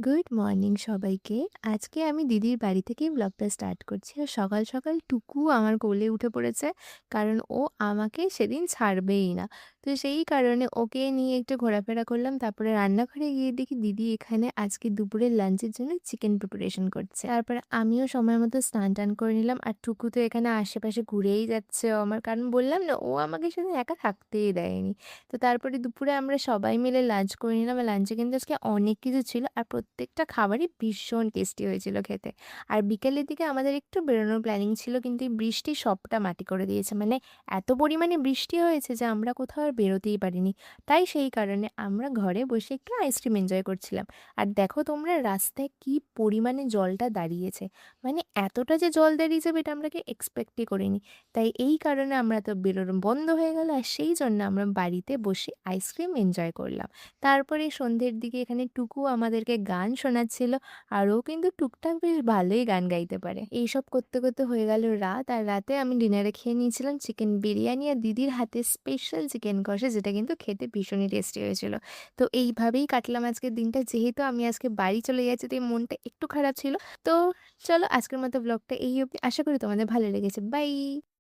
Good morning সবাইকে। আজকে আমি দিদির বাড়ি থেকেই ব্লগটা স্টার্ট করছি। আর সকাল, সকাল টুকু আমার কোলে উঠে পড়েছে। কারণ ও আমাকে সেদিন ছাড়বেই না। তো সেই কারণে ওকে নিয়ে একটু ঘোরাফেরা করলাম। তারপরে রান্নাঘরে গিয়ে দেখি দিদি এখানে আজকে দুপুরের লাঞ্চের জন্য চিকেন প্রিপারেশন করছে। তারপরে আমিও সময় মতো স্নান-টান করে নিলাম। আর টুকু তো এখানে আশেপাশে ঘুরেই যাচ্ছে ও আমার। কারণ বললাম না ও আমাকে সেদিন একা থাকতেই দেয়নি। তো তারপরে দুপুরে আমরা সবাই মিলে লাঞ্চ করে নিলাম। আর লাঞ্চে কিন্তু আজকে অনেক কিছু ছিল। আর প্রত্যেকটা খাবারই ভীষণ টেস্টি হয়েছিল খেতে। আর বিকেলের দিকে আমাদের একটু বেরোনোর প্ল্যানিং ছিল কিন্তু এই বৃষ্টি সবটা মাটি করে দিয়েছে। মানে এত পরিমাণে বৃষ্টি হয়েছে যে আমরা কোথাও আর বেরোতেই পারিনি। তাই সেই কারণে আমরা ঘরে বসে একটু আইসক্রিম এনজয় করছিলাম। আর দেখো তোমরা রাস্তায় কি পরিমাণে জলটা দাঁড়িয়েছে। মানে এতটা যে জল দাঁড়িয়ে যাবে এটা আমরা এক্সপেক্টই করিনি। তাই এই কারণে আমরা তো বেরোনো বন্ধ হয়ে গেল। আর সেই জন্য আমরা বাড়িতে বসে আইসক্রিম এনজয় করলাম। তারপরে সন্ধ্যের দিকে এখানে টুকু আমাদেরকে গান শোনাচ্ছিল। আর ও কিন্তু টুকটাক বেশ ভালোই গান গাইতে পারে। এইসব করতে, করতে হয়ে গেল রাত। আর রাতে আমি ডিনারে খেয়ে নিয়েছিলাম চিকেন বিরিয়ানি আর দিদির হাতের স্পেশাল চিকেন কষা, যেটা কিন্তু খেতে ভীষণই টেস্টি হয়েছিল। তো এইভাবেই কাটলাম আজকের দিনটা। যেহেতু আমি আজকে বাড়ি চলে যাচ্ছি তাই মনটা একটু খারাপ ছিল। তো চলো আজকের মতো ব্লগটা এই অবধি। আশা করি তোমাদের ভালো লেগেছে। বাই।